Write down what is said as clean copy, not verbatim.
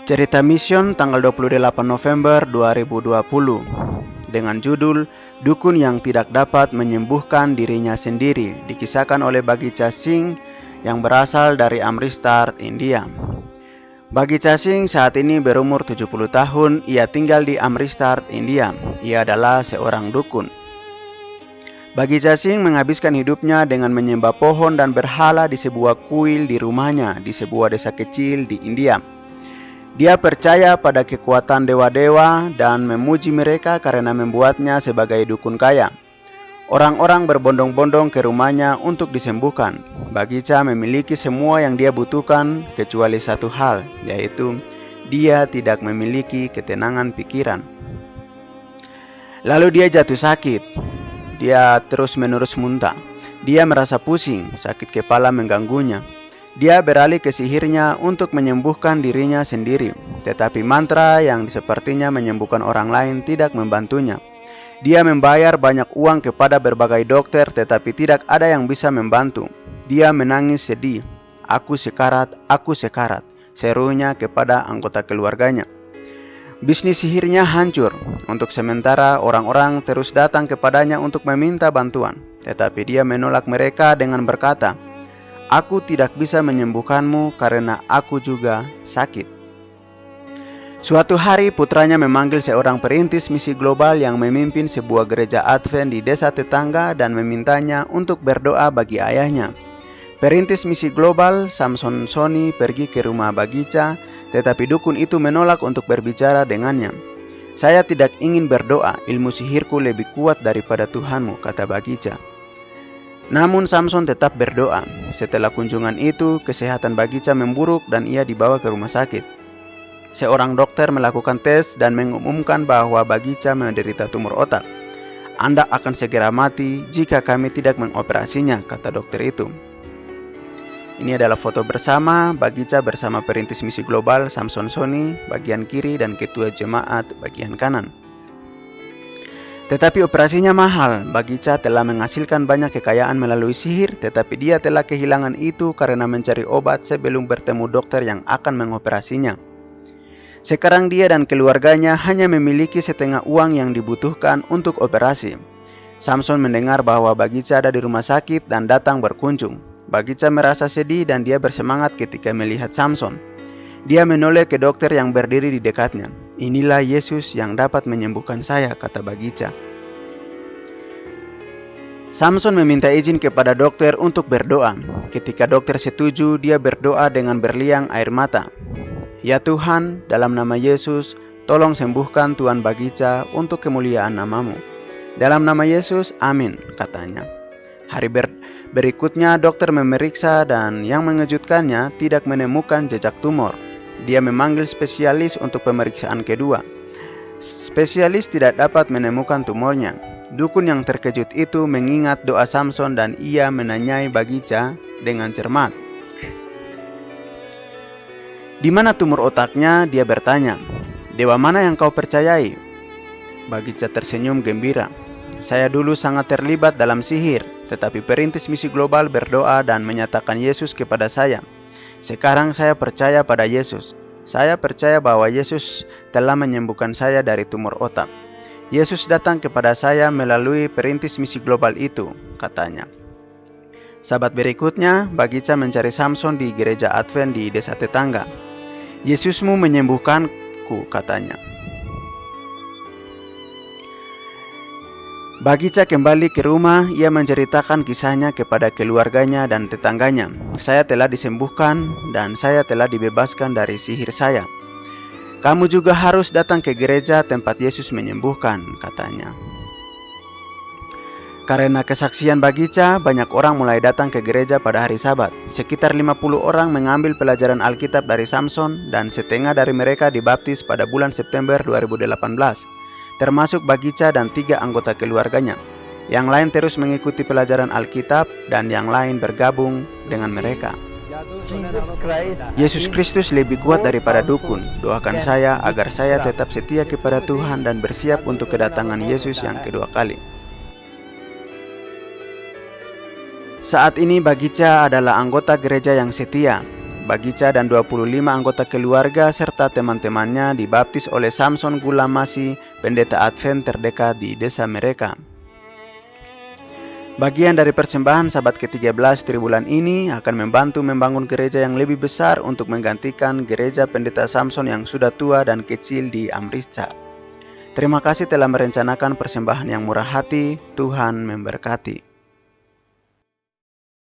Cerita Mission tanggal 28 November 2020 dengan judul Dukun yang Tidak Dapat Menyembuhkan Dirinya Sendiri, dikisahkan oleh Baghecha Singh yang berasal dari Amritsar, India. Baghecha Singh saat ini berumur 70 tahun, ia tinggal di Amritsar, India. Ia adalah seorang dukun. Baghecha Singh menghabiskan hidupnya dengan menyembah pohon dan berhala di sebuah kuil di rumahnya di sebuah desa kecil di India. Dia percaya pada kekuatan dewa-dewa dan memuji mereka karena membuatnya sebagai dukun kaya. Orang-orang berbondong-bondong ke rumahnya untuk disembuhkan. Baghecha memiliki semua yang dia butuhkan kecuali satu hal, yaitu dia tidak memiliki ketenangan pikiran. Lalu dia jatuh sakit. Dia terus-menerus muntah. Dia merasa pusing, sakit kepala mengganggunya. Dia beralih ke sihirnya untuk menyembuhkan dirinya sendiri, tetapi mantra yang sepertinya menyembuhkan orang lain tidak membantunya. Dia membayar banyak uang kepada berbagai dokter, tetapi tidak ada yang bisa membantu. Dia menangis sedih. Aku sekarat, serunya kepada anggota keluarganya. Bisnis sihirnya hancur. Untuk sementara, orang-orang terus datang kepadanya untuk meminta bantuan, tetapi dia menolak mereka dengan berkata, "Aku tidak bisa menyembuhkanmu karena aku juga sakit." Suatu hari putranya memanggil seorang perintis misi global yang memimpin sebuah gereja Advent di desa tetangga dan memintanya untuk berdoa bagi ayahnya. Perintis misi global, Samson Soni, pergi ke rumah Baghecha, tetapi dukun itu menolak untuk berbicara dengannya. "Saya tidak ingin berdoa, ilmu sihirku lebih kuat daripada Tuhanmu," kata Baghecha. Namun Samson tetap berdoa. Setelah kunjungan itu, kesehatan Baghecha memburuk dan ia dibawa ke rumah sakit. Seorang dokter melakukan tes dan mengumumkan bahwa Baghecha menderita tumor otak. "Anda akan segera mati jika kami tidak mengoperasinya," kata dokter itu. Ini adalah foto bersama Baghecha bersama perintis misi global Samson Soni bagian kiri dan ketua jemaat bagian kanan. Tetapi operasinya mahal. Baghecha telah menghasilkan banyak kekayaan melalui sihir, tetapi dia telah kehilangan itu karena mencari obat sebelum bertemu dokter yang akan mengoperasinya. Sekarang dia dan keluarganya hanya memiliki setengah uang yang dibutuhkan untuk operasi. Samson mendengar bahwa Baghecha ada di rumah sakit dan datang berkunjung. Baghecha merasa sedih dan dia bersemangat ketika melihat Samson. Dia menoleh ke dokter yang berdiri di dekatnya. "Inilah Yesus yang dapat menyembuhkan saya," kata Baghecha. Samson meminta izin kepada dokter untuk berdoa. Ketika dokter setuju, dia berdoa dengan berliang air mata. "Ya Tuhan, dalam nama Yesus, tolong sembuhkan Tuan Baghecha untuk kemuliaan namamu. Dalam nama Yesus, amin," katanya. Hari berikutnya dokter memeriksa dan yang mengejutkannya tidak menemukan jejak tumor. Dia memanggil spesialis untuk pemeriksaan kedua. Spesialis tidak dapat menemukan tumornya. Dukun yang terkejut itu mengingat doa Samson dan ia menanyai Baghecha dengan cermat. "Di mana tumor otaknya?" dia bertanya. "Dewa mana yang kau percayai?" Baghecha tersenyum gembira. "Saya dulu sangat terlibat dalam sihir, tetapi perintis misi global berdoa dan menyatakan Yesus kepada saya. Sekarang saya percaya pada Yesus. Saya percaya bahwa Yesus telah menyembuhkan saya dari tumor otak. Yesus datang kepada saya melalui perintis misi global itu," katanya. Sabat berikutnya, Baghecha mencari Samson di gereja Advent di desa tetangga. "Yesusmu menyembuhkanku," katanya. Baghecha kembali ke rumah. Ia menceritakan kisahnya kepada keluarganya dan tetangganya. "Saya telah disembuhkan dan saya telah dibebaskan dari sihir saya. Kamu juga harus datang ke gereja tempat Yesus menyembuhkan," katanya. Karena kesaksian Baghecha, banyak orang mulai datang ke gereja pada hari Sabat. Sekitar 50 orang mengambil pelajaran Alkitab dari Samson dan setengah dari mereka dibaptis pada bulan September 2018. Termasuk Baghecha dan 3 anggota keluarganya. Yang lain terus mengikuti pelajaran Alkitab dan yang lain bergabung dengan mereka. Yesus Kristus lebih kuat daripada dukun. Doakan saya agar saya tetap setia kepada Tuhan dan bersiap untuk kedatangan Yesus yang kedua kali. Saat ini Baghecha adalah anggota gereja yang setia. Bagica dan 25 anggota keluarga serta teman-temannya dibaptis oleh Samson Gulamasi, pendeta Advent terdekat di desa mereka. Bagian dari persembahan Sabat ke-13 tribulan ini akan membantu membangun gereja yang lebih besar untuk menggantikan gereja pendeta Samson yang sudah tua dan kecil di Amritsar. Terima kasih telah merencanakan persembahan yang murah hati. Tuhan memberkati.